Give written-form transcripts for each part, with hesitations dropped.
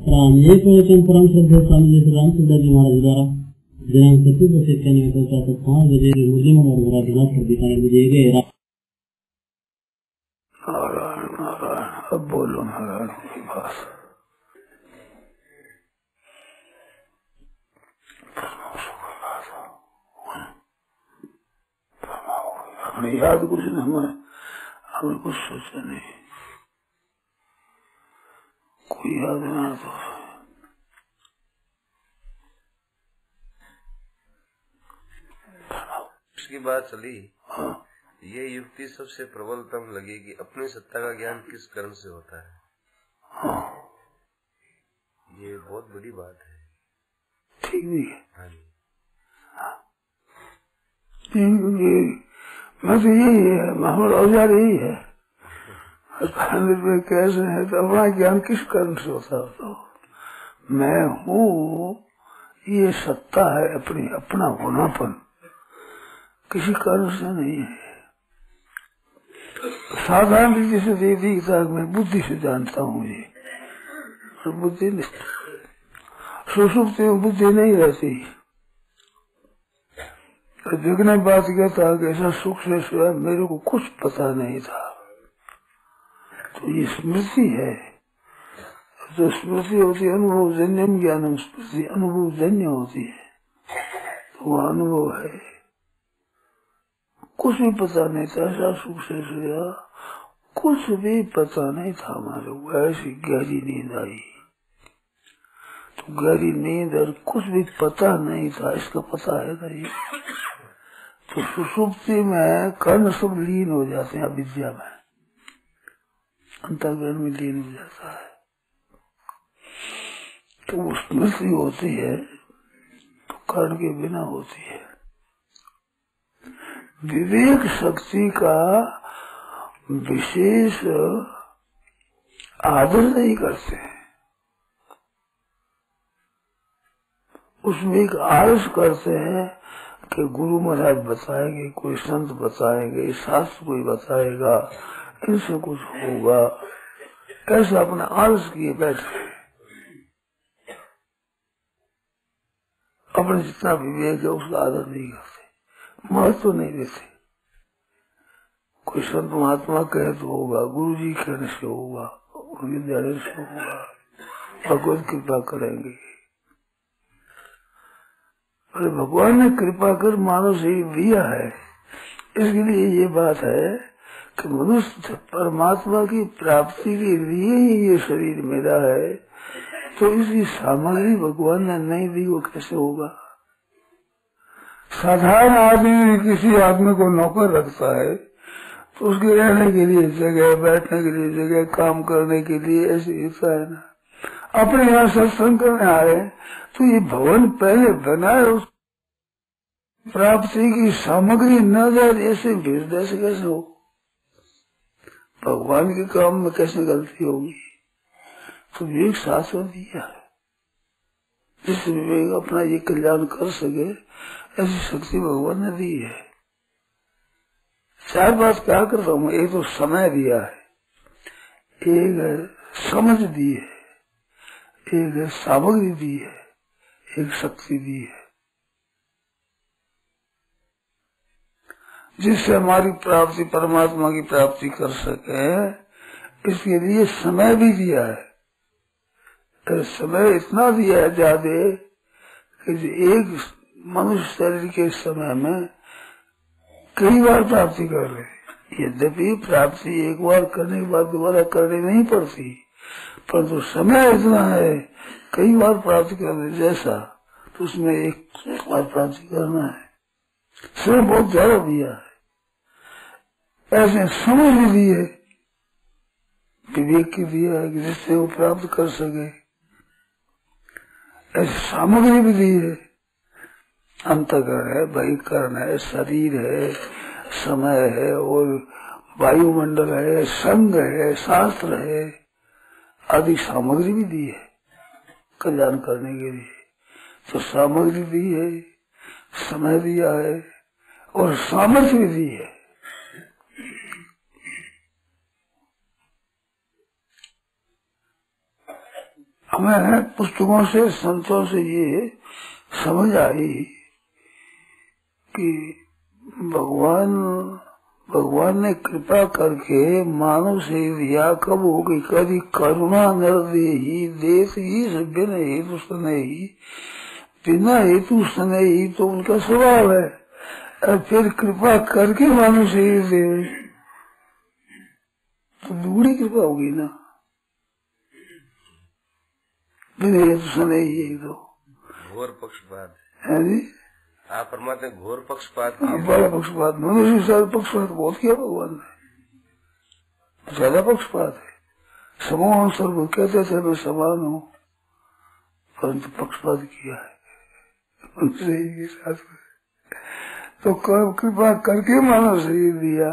ये प्रवचन परम श्रद्धेय स्वामी जी राम सुंदर जी महाराज द्वारा दिनांक 25 सितंबर को 5 बजे मुरली मनोहर महाराज दिनाथ पर दिखाने में दिए गए। नारायण नारायण। अब बोलो नारायण की बात। हमें याद कुछ नहीं, हमें कुछ सोचा नहीं, कोई याद ना तो की बात चली। हाँ। ये युक्ति सबसे प्रबलतम लगी कि अपनी सत्ता का ज्ञान किस कर्म से होता है। हाँ। ये बहुत बड़ी बात है। ठीक भी है। हाँ जी। मैं तो यही है, महमूद औजार यही है। कैसे है तो अपना ज्ञान किस कर्म से होता है? तो मैं हूँ, ये सत्ता है अपनी, अपना होनापन किसी कर्म से नहीं है। साधारण रीति से दे दिखता मैं बुद्धि से जानता हूँ ये, और बुद्धि सुसुप्ति में बुद्धि नहीं रहती। तो देखने बात क्या था कि ऐसा सुख से स्वयं मेरे को कुछ पता नहीं था। तो ये स्मृति है, तो स्मृति होती है अनुभव जन्यम ज्ञानम, स्मृति अनुभव जन्य होती है, तो वह अनुभव है। कुछ भी पता नहीं था, ऐसा सुख से सोया, कुछ भी पता नहीं था हमारे को। ऐसी गहरी नींद आई, तो गहरी नींद और कुछ भी पता नहीं था, इसका पता है नहीं। तो सुषुप्ति में कर्ण सब लीन हो जाते हैं, अविद्या में अंतर्ग्रहण में लीन हो जाता है। तो स्मृति होती है तो कर्ण के बिना होती है। विवेक शक्ति का विशेष आदर नहीं करते, उसमें एक आलस करते हैं कि गुरु महाराज बताएंगे, कोई संत बताएंगे, शास्त्र कोई बताएगा, इनसे कुछ होगा, ऐसा अपना आलस किए बैठे। अपने जितना विवेक है उसका आदर नहीं करते, महत्व नहीं देते। कोई संत महात्मा कहे तो होगा, गुरु जी कहने से होगा, उनके द्वारे से होगा, भगवत कृपा करेंगे। अरे भगवान ने कृपा कर मानव से दिया है, इसके लिए ये बात है कि मनुष्य परमात्मा की प्राप्ति के लिए ही ये शरीर मेरा है, तो इसकी सामग्री भगवान ने नहीं दी, वो कैसे होगा? साधारण आदमी किसी आदमी को नौकर रखता है तो उसके रहने के लिए जगह, बैठने के लिए जगह, काम करने के लिए ऐसे होता है ना। अपने यहाँ सत्संग करने आए तो ये भवन पहले बनाए, उस प्राप्ति की सामग्री न जाए, ऐसे भेद से कैसे हो? भगवान के काम में कैसे गलती होगी? तो विवेक शास्त्र दिया है, जिस विवेक अपना ये कल्याण कर सके, ऐसी शक्ति भगवान ने दी है। चार बात क्या करता हूँ, एक तो समय दिया है, एक समझ दी है, एक सामग्री दी है, एक शक्ति दी है, जिससे हमारी प्राप्ति, परमात्मा की प्राप्ति कर सके। इसके लिए समय भी दिया है, समय इतना दिया है ज्यादा कि एक मनुष्य शरीर के समय में कई बार प्राप्ति कर रहे। यद्यपि प्राप्ति एक बार करने के बाद दोबारा करनी नहीं पड़ती, परंतु समय इतना है कई बार प्राप्ति करने जैसा, तो उसमें एक बार प्राप्ति करना है। समय बहुत ज्यादा दिया है, ऐसे समझ भी दी है, विवेक की दिया है कि जिससे वो प्राप्त कर सके, ऐसी सामग्री भी दी है। अंतःकरण है, बहिकरण है, शरीर है, समय है, और वायुमंडल है, संग है, शास्त्र है, आदि सामग्री भी दी है कल्याण करने के लिए। तो सामग्री दी है, समय दिया है, और सामर्थ्य भी दी है। हमें पुस्तकों से संतों से ये समझ आई कि भगवान ने कृपा करके मानव से दिया। कब होगी? कभी करुणा नरदे ही देश ही सभ्य ने हेतु सने ही, बिना हेतु सने ही तो उनका स्वभाव है। और फिर कृपा करके मानव से दे तो दुगनी कृपा होगी ना। बिना हेतु सने ही तो घोर पक्षपात है जी। आप परमात्मा घोर पक्षपात बड़ा पक्षपात, मनुष्य से पक्षपात बहुत किया भगवान ने, ज्यादा पक्षपात है। समूह सर्व कहते थे मैं समान हूँ, परंतु पक्षपात किया है मनुष्य के साथ। तो कृपा करके मानव शरीर दिया,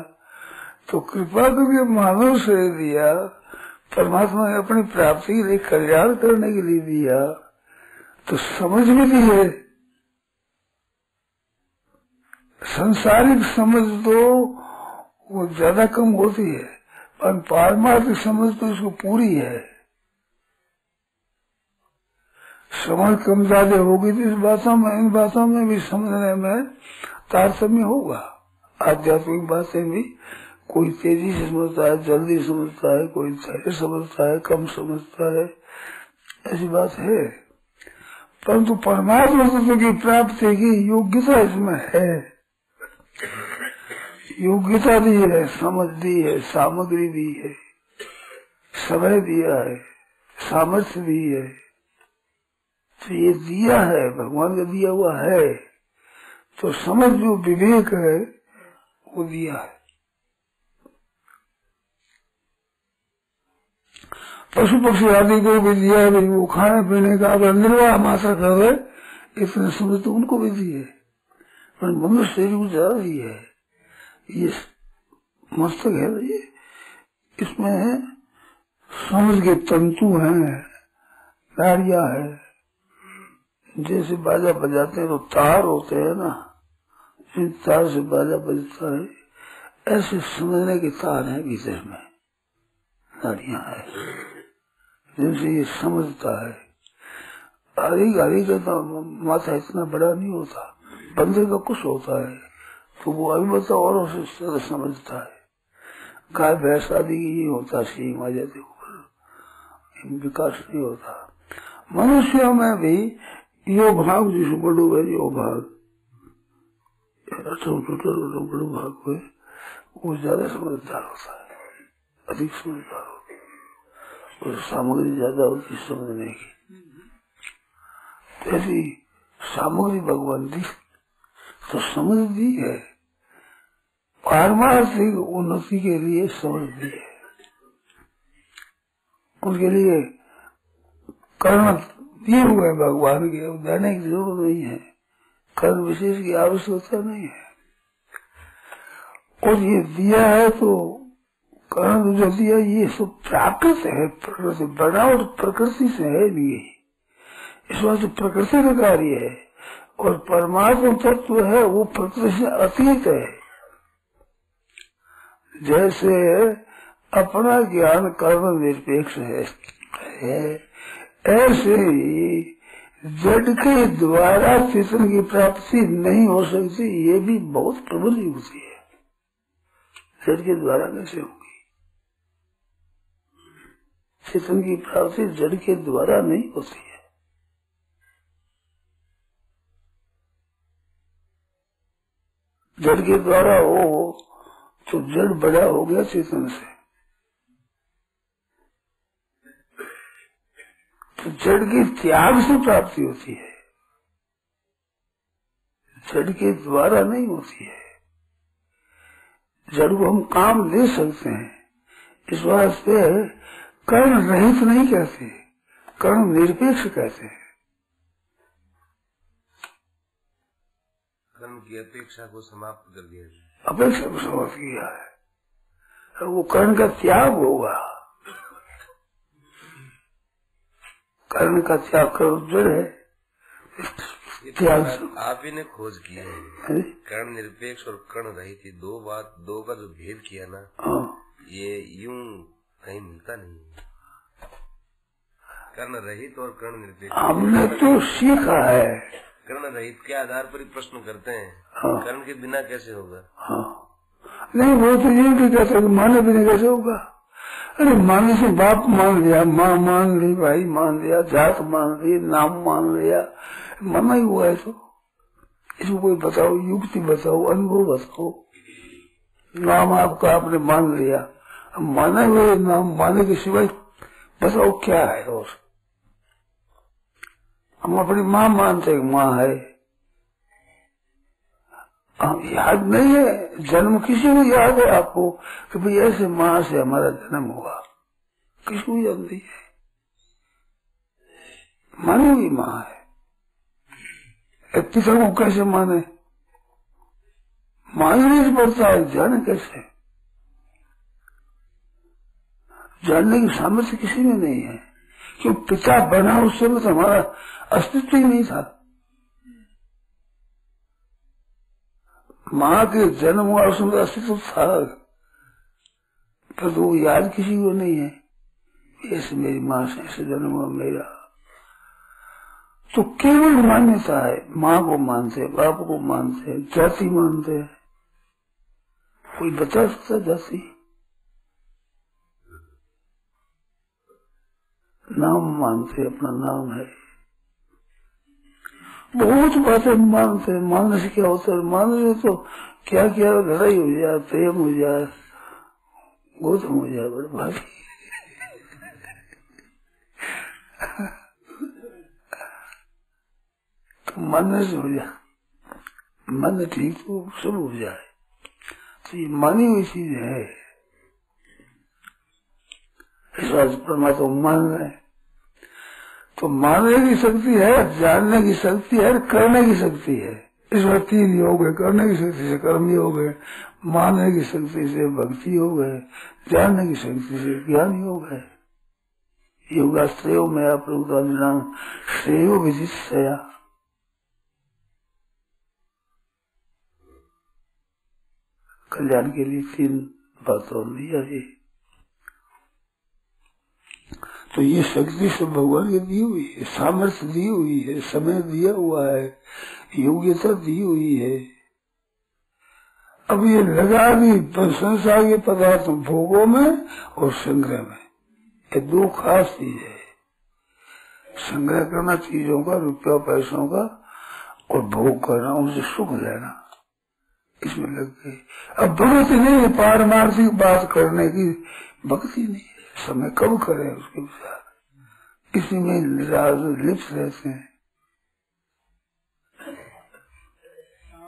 तो कृपा करके मानव शरीर दिया, परमात्मा ने अपनी प्राप्ति के लिए कल्याण करने के लिए दिया, तो समझ भी दी है। संसारिक समझ तो वो ज्यादा कम होती है, पर पारमार्थिक समझ तो इसको पूरी है। समझ कम ज्यादा होगी तो इन बातों में भी समझने में तारतम्य होगा। आध्यात्मिक बातें भी कोई तेजी से समझता है, जल्दी समझता है, कोई धैर्य समझता है, कम समझता है, ऐसी बात है। परंतु परमात्मा तत्व की प्राप्ति की योग्यता इसमें है। योग्यता दी है, समझ दी है, सामग्री दी है, समय दिया है, सामर्थ्य दी है। तो ये दिया है, भगवान का दिया हुआ है। तो समझ जो विवेक है वो दिया है। पशु पक्षी आदि को भी दिया है, वो खाने पीने का अगर निर्वाह मात्र कर रहे इतने समझ तो उनको भी दिए, पर मनुष्य शरीर ज्यादा ही है। ये मस्तक है, ये इसमें समझ के तंतु हैं, नाड़ियां है। जैसे बाजा बजाते हैं तो तार होते हैं ना, जिन तार से बाजा बजता है, ऐसे समझने के तार हैं भीतर में, नाड़ियां है, जिनसे ये समझता है। हरी का तो माथा इतना बड़ा नहीं होता, बंदर का कुछ होता है तो वो अभी बताओ और उसे इस तरह समझता है। गाय भैंस आदि ये होता, सींग आ जाते ऊपर, विकास नहीं होता। मनुष्यों में भी यो भाग जिसको बड़ो है, यो भाग बड़ो भाग हुए, वो ज्यादा समझदार होता है, अधिक समझदार होता है, और सामग्री ज्यादा होती है समझने की। ऐसी सामग्री भगवान दी तो समझ दी है, पारमार्थिक उन्नति के लिए समझ दी है। उनके लिए कर्म दिए हुए भगवान के, देने की जरूरत नहीं है, कर्म विशेष की आवश्यकता नहीं है। और ये दिया है तो कर्म जो दिया ये सब प्राकृत है, प्रकृति बनावट प्रकृति से है भी, इस वास्ते प्रकृति का कार्य है। और परमात्मा तत्व है वो प्रकृति से अतीत है। जैसे अपना ज्ञान कर्म निरपेक्ष है, ऐसे ही जड़ के द्वारा चेतन की प्राप्ति नहीं हो सकती, ये भी बहुत प्रबल युक्ति है। जड़ के द्वारा कैसे होगी? चेतन की प्राप्ति जड़ के द्वारा नहीं होती है। जड़ के द्वारा हो तो जड़ बड़ा हो गया चेतन से, तो जड़ के त्याग से प्राप्ति होती है, जड़ के द्वारा नहीं होती है। जड़ को हम काम ले सकते हैं, इस वास्ते कर्म रहित नहीं कहते, कर्म निरपेक्ष कहते हैं। कर्म की अपेक्षा को समाप्त कर दिया, अपेक्षा को समाप्त किया है, वो कर्म का त्याग होगा। कर्म का त्याग करो जड़ है, त्याग आप ही ने खोज की है। कर्ण निरपेक्ष और कर्ण रहित, दो का जो भेद किया ना, ये यूं कहीं मिलता नहीं। कर्ण रहित और कर्ण निरपेक्ष हमने तो सीखा है। कर्ण रहित के आधार पर ही प्रश्न करते हैं। हाँ। कर्ण के बिना कैसे होगा? हाँ नहीं, वो तो ये भी कहते हैं माने बिना कैसे होगा। अरे माने से बाप मान लिया, माँ मान ली, भाई मान लिया, जात मान ली, नाम मान लिया, माना ही हुआ है। तो इसको कोई बताओ, युक्ति बताओ, अनुभव बताओ। नाम आपका आपने मान लिया, माने हुए नाम माने के सिवाय बताओ क्या है। और हम अपनी माँ मानते हैं, माँ है, याद नहीं है। जन्म किसी को याद है आपको कि भाई ऐसे माँ से हमारा जन्म हुआ? किसी को याद नहीं है। मानी हुई माँ है। पिता को कैसे माने? मानने से पड़ता है, जाने कैसे? जानने की सामर्थ्य किसी में नहीं है। क्यों पिता बना उस समय तो हमारा अस्तित्व ही नहीं था। माँ के जन्म हुआ उस समय अस्तित्व था, पर वो याद किसी को नहीं है। ऐसे मेरी माँ से ऐसे जन्म हुआ मेरा। तो केवल मान्यता है। माँ को मानते, बाप को मानते, जाति मानते। कोई बता सकता जाति? नाम मानते, अपना नाम है। बहुत बातें मानते। मानने से क्या होता है? मानने से तो क्या क्या लड़ाई हो जाए, प्रेम हो जाए, गौतम हो जाए, बड़े भाई। तो मानने से हो जाए, मन ठीक तो सब हो जाए। तो ये मानी हुई चीज है। इस परमात्मा मान रहे, तो मानने की शक्ति है, जानने की शक्ति है, करने की शक्ति है। इस बार 3 योग है। करने की शक्ति से कर्म योग है, मानने की शक्ति से भक्ति योग है, जानने की शक्ति से ज्ञान योग है। योगाश्रयो में आप लोग का नाम श्रेयो विजितया। कल्याण के लिए 3 बातों में यही। तो ये शक्ति सब भगवान की दी हुई है, सामर्थ्य दी हुई है, समय दिया हुआ है, योग्यता दी हुई है। अब ये लगा दी संसार के पदार्थ भोगों में और संग्रह में। ये 2 खास चीज है। संग्रह करना चीजों का, रुपया पैसों का, और भोग करना, उनसे सुख लेना, इसमें लग गई। अब भक्ति नहीं है, पारमार्थिक बात करने की भक्ति नहीं है। समय कब करें उसके विचार, इसी में लिप्त रहते हैं।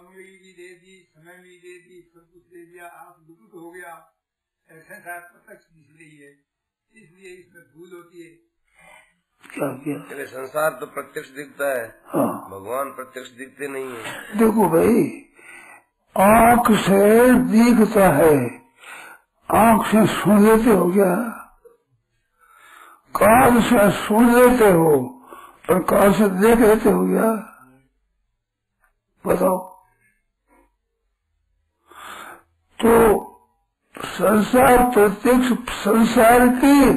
भी दे दी, समय भी दे दी, सब कुछ दे दिया, आप दुखित हो गया। ऐसा प्रत्यक्ष दिख रही है, इसलिए इसमें भूल होती है। क्या किया? संसार तो प्रत्यक्ष दिखता है। हाँ। भगवान प्रत्यक्ष दिखते नहीं है। देखो भाई, आँख से दिखता है, आँख से सुन लेते हो क्या? कान से सुन लेते हो, पर कान से देख लेते हो क्या? बताओ। तो संसार प्रत्यक्ष, संसार की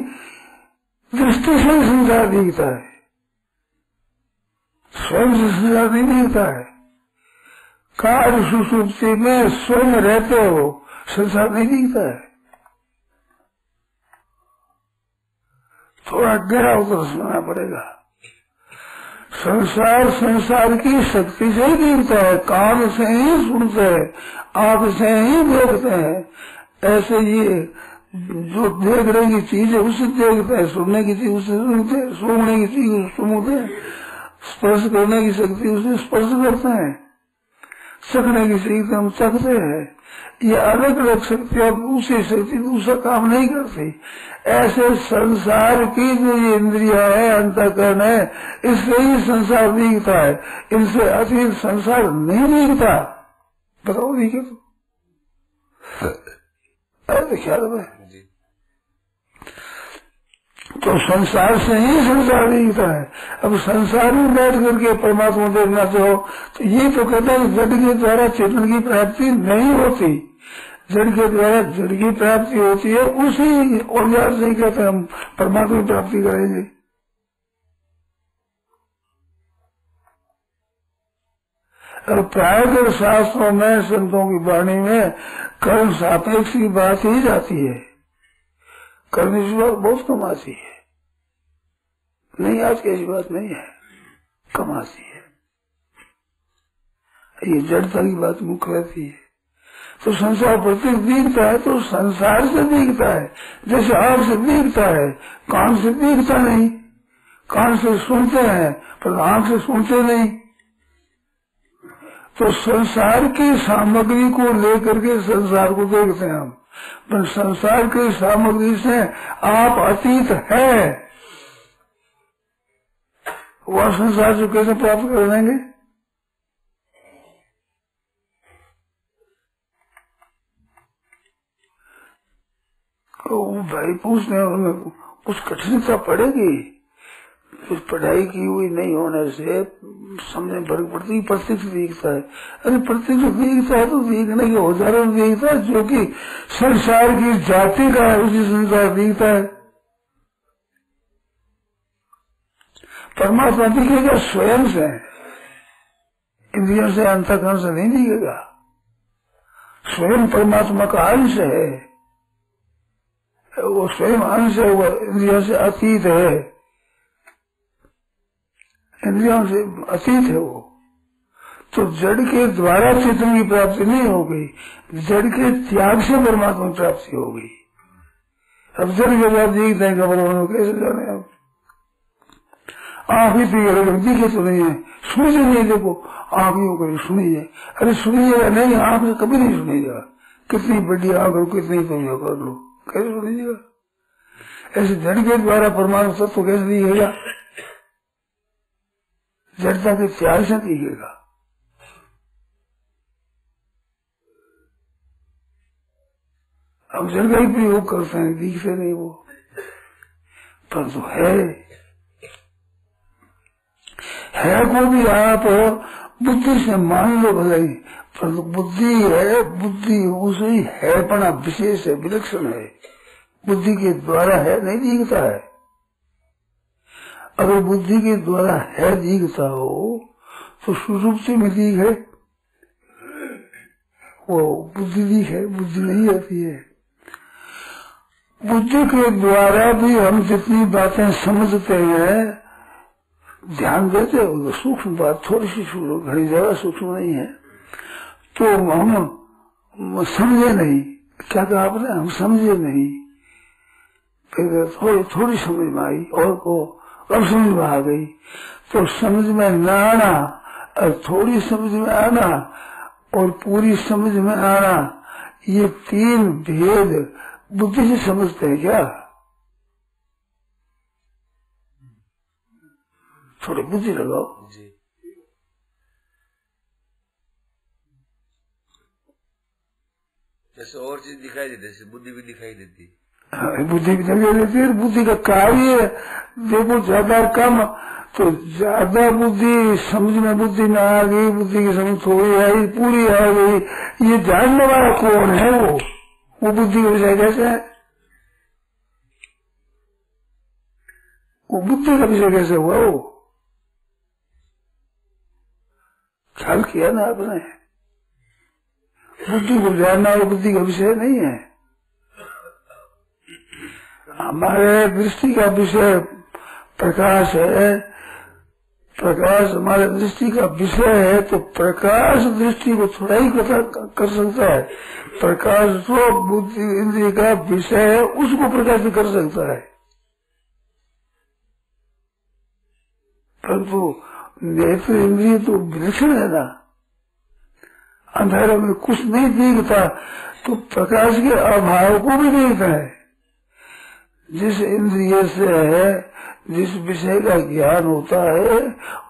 दृष्टि से संसार दिखता है, स्वयं से संसार नहीं दिखता है। कार्य सुसुप्ति में स्वयं रहते हो, संसार नहीं दिखता है। थोड़ा गहरा उतर सुनना पड़ेगा। संसार संसार की शक्ति से ही दिखता है, कान से ही सुनते हैं, आंख से ही देखते हैं। ऐसे ये जो देख रहे की चीज है उसे देखते हैं, सुनने की चीज उसे सुनते हैं, सूंघने की चीज उसे सूंघते हैं, स्पर्श करने की शक्ति उसे स्पर्श करते हैं, चखने की शक्ति हम चखते हैं। ये अलग अलग शक्तियां दूसरी शक्ति दूसरा काम नहीं करती। ऐसे संसार की जो ये इंद्रिया है, अंतःकरण है, इससे ही संसार दिखता है। इनसे अतीत संसार नहीं दिखता। बताओ दिखे तो ख्याल में। तो संसार से ही संसार दिखता है। अब संसार में बैठ करके परमात्मा देखना चाहो तो ये तो कहता है जड़ के द्वारा चेतन की प्राप्ति नहीं होती, जड़ के द्वारा जड़ की प्राप्ति होती है। उसी औजार से कहते हैं हम परमात्मा की प्राप्ति करेंगे। और प्रायः शास्त्रों में, संतों की वाणी में कर्म सापेक्ष की बात ही जाती है। कर्म की बात बहुत कम आती है, नहीं आज की ऐसी बात नहीं है, कम आती है। ये जड़ता की बात मुख्य रहती है। तो संसार प्रत्येक दिखता है तो संसार से दिखता है, जैसे आँख से दिखता है, कान से दिखता नहीं। कान से सुनते हैं पर आँख से सुनते नहीं। तो संसार की सामग्री को लेकर के संसार को देखते हैं हम, पर संसार की सामग्री से आप अतीत है। वह संसार से कैसे प्राप्त कर लेंगे? तो भाई पूछने में कुछ कठिनता पड़ेगी, कुछ पढ़ाई की हुई नहीं होने से समझ फर्क पड़ती। प्रत्यक्ष दिखता है, अरे प्रत्यक्ष दिखता है तो दिखने के उदाहरण दिखता है, जो कि संसार की जाति का है उसी संसार दिखता है। परमात्मा दिखेगा स्वयं से, इंद्रियों से, अंतःकरण से नहीं दिखेगा। स्वयं परमात्मा का अंश है, वो स्वयं अंश है, वो इंद्रियों से अतीत है, इंद्रियों से अतीत है वो। तो जड़ के द्वारा चेतन की प्राप्ति नहीं हो गई, जड़ के त्याग से परमात्मा की प्राप्ति हो गई। अब जड़ के बाद देखते हैं खबर कैसे जाने। अब आँख ही दिखे तो नहीं है, सुनिए नहीं, देखो आँख यूँ करे सुनिए, अरे सुनिएगा नहीं, आँख से कभी नहीं सुनिएगा। कितनी बड़ी आँख हो, कितनी तो कर लो, कैसे सुनिएगा? ऐसे जड़ के द्वारा परमात्मा तत्व कैसे दिखेगा? जड़ता के त्याग से दिखेगा। अब जड़ का ही प्रयोग करते हैं, दिखते नहीं वो, पर तो है को भी आप बुद्धि से मान लो भले, पर बुद्धि है, बुद्धि उसे हैपना विशेष है, विलक्षण है, बुद्धि के द्वारा है नहीं दिखता है। अगर बुद्धि के द्वारा है दिखता हो तो सुषुप्ति में दिख है, वो बुद्धि दिख है, बुद्धि नहीं आती है। बुद्धि के द्वारा भी हम जितनी बातें समझते हैं, ध्यान देते हो, सूक्ष्म बात थोड़ी सी घड़ी ज्यादा सूक्ष्म नहीं है, तो हम समझे नहीं। क्या कहा आपने? हम समझे नहीं, फिर थोड़ी समझ में आई और को अब समझ में आ गई। तो समझ में न आना और थोड़ी समझ में आना और पूरी समझ में आना, ये तीन भेद बुद्धि से समझते हैं क्या? थोड़ी बुद्धि लगाओ जी। जैसे और चीज दिखाई देती है, बुद्धि भी दिखाई देती, बुद्धि भी दिखाई देती है। बुद्धि का कार्य देखो ज्यादा कम, तो ज्यादा बुद्धि समझ में, बुद्धि में आ गई, बुद्धि की समझ थोड़ी आई, पूरी आ गई, ये जानने वाला कौन है? वो बुद्धि का विषय कैसे है? वो बुद्धि का विषय कैसे हुआ? वो ख्याल किया ना आपने? बुद्धि को जानना वो बुद्धि का विषय नहीं है। हमारे दृष्टि का विषय प्रकाश है, प्रकाश हमारे दृष्टि का विषय है, तो प्रकाश दृष्टि को थोड़ा ही पता कर सकता है। प्रकाश जो बुद्धि इंद्रिय का विषय है उसको प्रकाशित कर सकता है, परंतु नेत्र इंद्रिय तो विलक्षण है ना। अंधेरे में कुछ नहीं दिखता तो प्रकाश के अभाव को भी देखता है। जिस इंद्रिय से है, जिस विषय का ज्ञान होता है,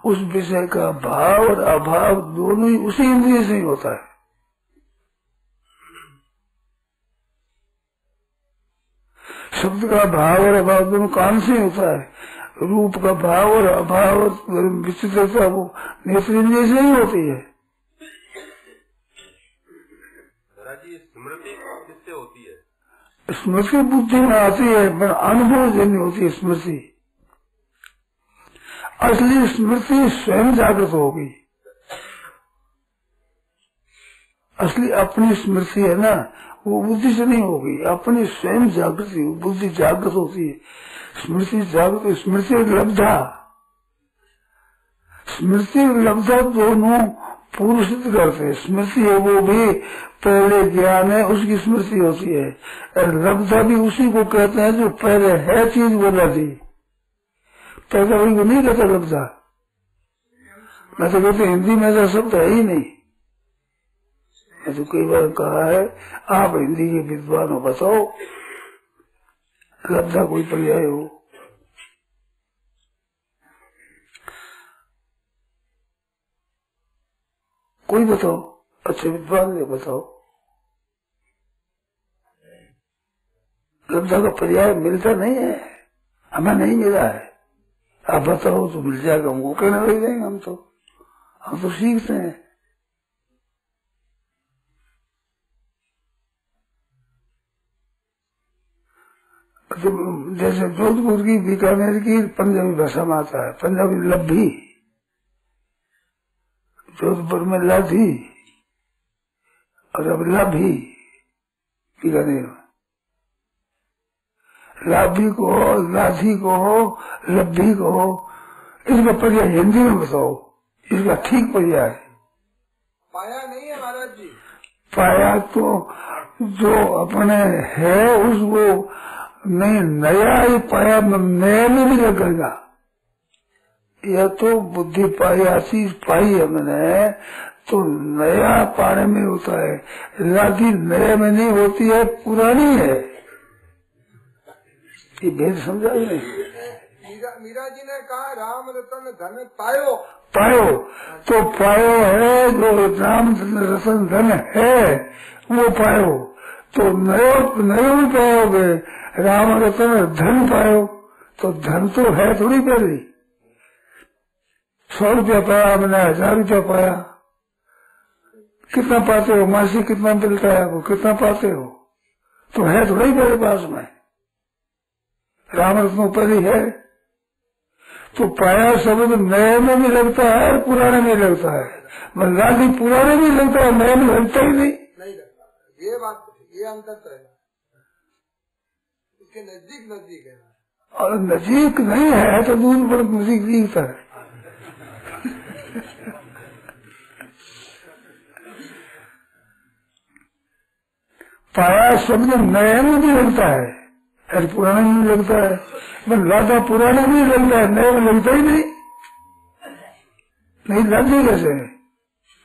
उस विषय का भाव और अभाव दोनों ही उसी इंद्रिय से ही होता है। शब्द का भाव और अभाव दोनों कान से ही होता है। रूप का भाव और अभाव और विचित्रता वो नेत्र इंद्रिय से ही होती है। स्मृति किससे होती है? स्मृति बुद्धि में आती है, पर अनुभव जन्य होती है स्मृति। असली स्मृति स्वयं जागृत होगी। असली अपनी स्मृति है ना, वो बुद्धि से नहीं होगी, अपनी स्वयं जागृति, बुद्धि जागृत होती है, स्मृति जागृत, स्मृति और लब्धा, स्मृति और लब्धा दोनों पूर्व सिद्ध करते हैं। स्मृति है वो भी पहले ज्ञान है, उसकी स्मृति होती है, और लब्धा भी उसी को कहते हैं जो पहले है चीज बना दी, पहले वही को नहीं कहता लब्धा। मैं तो कहते हिंदी में ऐसा शब्द है ही नहीं। मैं तो कई बार कहा है, आप हिंदी के विद्वान हो, बताओ लब्धा कोई पर्याय हो। कोई बताओ, अच्छे विद्वान ने बताओ, लब्धा का पर्याय मिलता नहीं है, हमें नहीं मिला है। आप बताओ तो मिल जाएगा, हमको कहने लग जाएंगे, हम तो सीखते हैं। जैसे जोधपुर की, बीकानेर की पंजाबी भाषा में आता है, पंजाबी लब्भी, जोधपुर में लाधी और अब लाभी, बीकानेर में लाभी को हो, लाधी को हो, लब्भी को हो, इसका पर्याय हिंदी में बताओ, इसका ठीक पर्याय। पाया नहीं है महाराज जी, पाया तो जो अपने है उसको नहीं, नया ही पाया नया में भी लगेगा। यह तो बुद्धि पाया चीज पाई है मैंने, तो नया पाने में होता है, लाठी नए में नहीं होती है, पुरानी है। ये भेद समझा ही नहीं। मीरा जी ने कहा राम रतन धन पायो, पायो तो पायो है, जो राम रतन धन है वो पायो, तो नयो भी पाओगे, राम रतन धन पायो, तो धन तो है थोड़ी पहले। 100 रुपया पाया मैंने, 1000 रुपया पाया, कितना पाते हो, मासिक कितना मिलता है आपको, कितना पाते हो, तो है थोड़ा ही मेरे पास में, राम रत्न पहले है। तो पाया शब्द नए में भी लगता है, पुराने में लगता है, बल्कि पुराने में लगता है, नए में लगता ही नहीं लगता। ये बात, ये अंतर तो है, इसके नजदीक है, और नजीक नहीं है तो दूर पर नजीक दिखता है। पाया शब्द नए में भी लगता है और पुराने में भी लगता है, लादा पुराने में भी लगता है, नए में लगता ही नहीं लादी कैसे?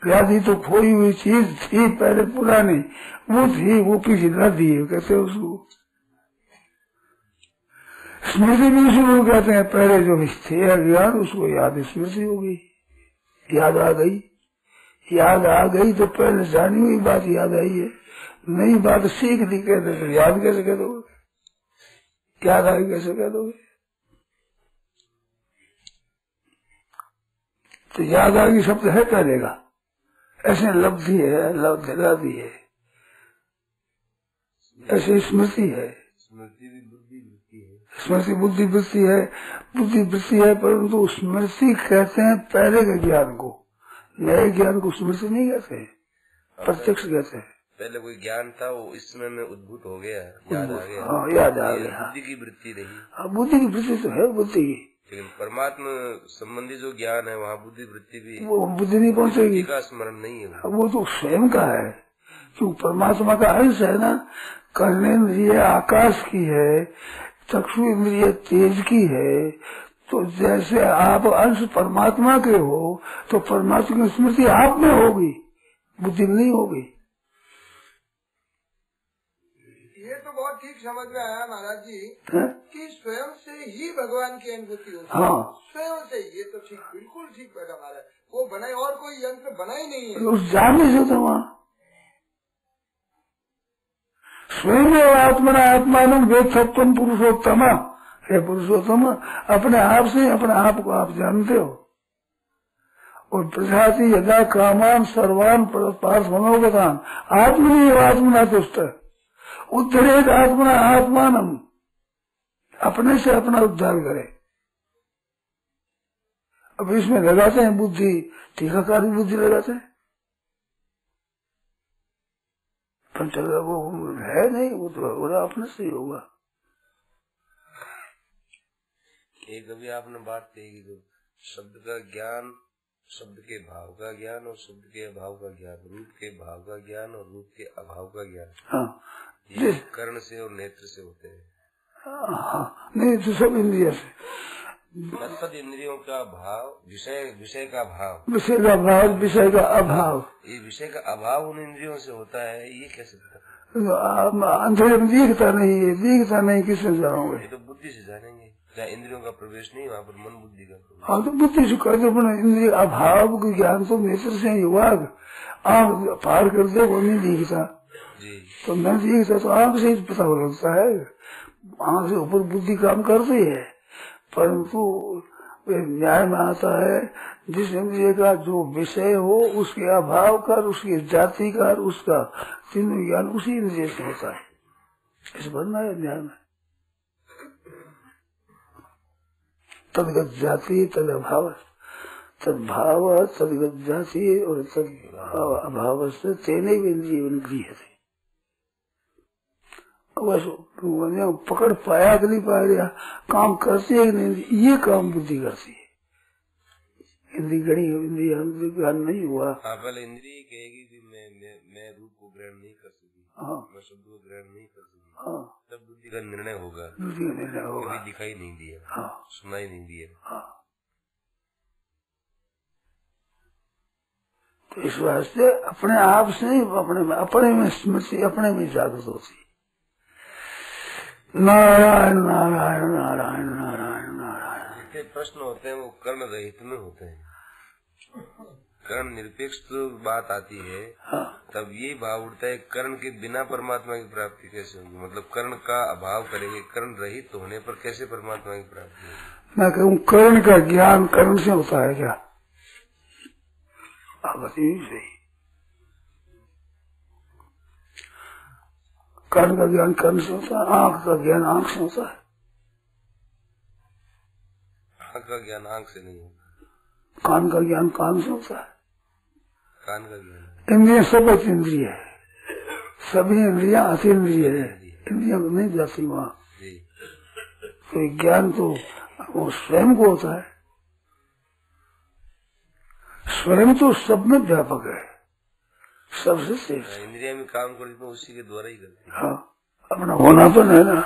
लादी तो खोई हुई चीज थी पहले पुरानी, वो थी, वो पीछे लादी है, कहते उसको स्मृति भी उसी को कहते हैं। पहले जो थे ज्ञान उसको याद स्मृति होगी, याद आ गई, याद आ गई तो पहले जानी हुई बात याद आई है, नई बात सीख ली कहते तो याद कैसे कह दोगे, याद आई कैसे कह दोगे? तो याद आ गई शब्द है पहले का, ऐसे लब्धि है, लब्धि है, ऐसे स्मृति है, स्मृति बुद्धि वृत्ति है, बुद्धि वृत्ति है, परंतु स्मृति कहते हैं पहले के ज्ञान को, नए ज्ञान को स्मृति नहीं कहते, प्रत्यक्ष कहते हैं। पहले कोई ज्ञान था वो इस समय में उद्भूत हो गया, याद आ गया। हाँ, याद आ गया। बुद्धि की वृत्ति नहीं। हाँ, बुद्धि की वृत्ति तो है, बुद्धि की, लेकिन परमात्मा संबंधी जो ज्ञान है वहाँ बुद्धि वृत्ति भी, वो बुद्धि नहीं पहुंचेगी, का स्मरण नहीं है, वो तो स्वयं का है, क्यों परमात्मा का अंश है ना। कर्णेन्द्रिय आकाश की है, चक्षु इंद्रिय तेज की है, तो जैसे आप अंश परमात्मा के हो तो परमात्मा की स्मृति आप में होगी, बुद्धि में नहीं होगी। ये तो बहुत ठीक समझ में आया महाराज जी है? कि स्वयं से ही भगवान की अनुभूति होती है। हाँ, स्वयं से, ये तो ठीक, बिल्कुल ठीक बैठा महाराज, वो बनाई और कोई यंत्र बना ही नहीं है, उस जान नहीं सकता वहाँ। स्वयं आत्मना आत्मान वेत्थत्वम पुरुषोत्तम, हे पुरुषोत्तम, अपने आप से अपने आप को आप जानते हो। और प्रजाति यदा कामान सर्वान पार्थ मनोगतान आत्मनि आत्मना तुष्ट उद्धरेत आत्मना आत्मानम, अपने से अपना उद्धार करे। अब इसमें लगाते हैं बुद्धि, टीकाकार भी बुद्धि लगाते हैं, चंचल वो है नहीं, वो तो होगा अपने से ही होगा। एक अभी आपने बात कही जो शब्द का ज्ञान, शब्द के भाव का ज्ञान और शब्द के अभाव का ज्ञान, रूप के भाव का ज्ञान और रूप के अभाव का ज्ञान, हाँ, ये कर्ण से और नेत्र से होते हैं। हाँ, नहीं तो सब इंद्रिय से। तत्त इंद्रियों का भाव, विषय का भाव, विषय का भाव, विषय का अभाव, ये विषय का अभाव उन इंद्रियों से होता है, ये कैसे पता? अंधेरे में दिखता नहीं है, दिखता नहीं, किससे जाओगे? ये तो बुद्धि से जानेंगे, जहाँ इंद्रियों का प्रवेश नहीं वहाँ पर मन बुद्धि का प्रवेश। हाँ, तो बुद्धि से कर दो, इंद्रिय अभाव का ज्ञान तो नेत्र से ही हुआ। आँख पार कर दे वो नहीं दिखता जी, तो नहीं दिखता तो आँख से ही पता लगता है। आँख से ऊपर बुद्धि काम करती है, परंतु न्याय में आता है जिस इंद्रिय का जो विषय हो उसके अभाव का, उसकी जाति का, उसका तीनों ज्ञान उसी इंद्रिय से होता है। इस बनना है न्याय में। तदगत जाति तद अभाव, तदभाव तदगत जाति और तद अभाव से तेने इंद्रिय इंद्रिय थे। बस पकड़ पाया कि नहीं पाया, काम करती है कि नहीं, ये काम बुद्धि करती है। इंद्री गणी इंद्रिया नहीं हुआ। पहले इंद्रिय कहेगी कि मैं रूप को ग्रहण नहीं कर सकी, हाँ, मैं शब्द को ग्रहण नहीं कर सकी, हाँ, तब बुद्धि का निर्णय होगा। बुद्धि का निर्णय होगा। कभी दिखाई नहीं दिया, हाँ, सुनाई नहीं दिया। हाँ। तो इस वास्ते अपने आप से अपने में स्मृति अपने में जागृत होती। नारायण नारायण नारायण नारायण नारायण। जितने प्रश्न होते हैं वो कर्ण रहित में होते हैं। कर्ण निरपेक्ष तो बात आती है, हाँ, तब ये भाव उठता है कर्ण के बिना परमात्मा की प्राप्ति कैसे होगी? मतलब कर्ण का अभाव करेंगे, कर्ण रहित होने पर कैसे परमात्मा की प्राप्ति होगी? मैं कहूँ कर्ण का ज्ञान कर्ण से होता है क्या? आप बताइए सही। कर्ण का ज्ञान कर्ण से होता है, आँख का ज्ञान आँख से होता है। आँख का ज्ञान आँख से नहीं होता। कान का ज्ञान कान से होता है। कान का ज्ञान, इंद्रिया सब इंद्रिय है, सभी इंद्रिया अतीन्द्रिय है, इंद्रिया नहीं जाती वहाँ। तो ज्ञान तो वो स्वयं को होता है, स्वयं तो सब में व्यापक है, सबसे श्रेष्ठ। इंद्रिया में काम करती तो उसी के द्वारा ही करती है। हाँ, अपना होना तो नहीं ना।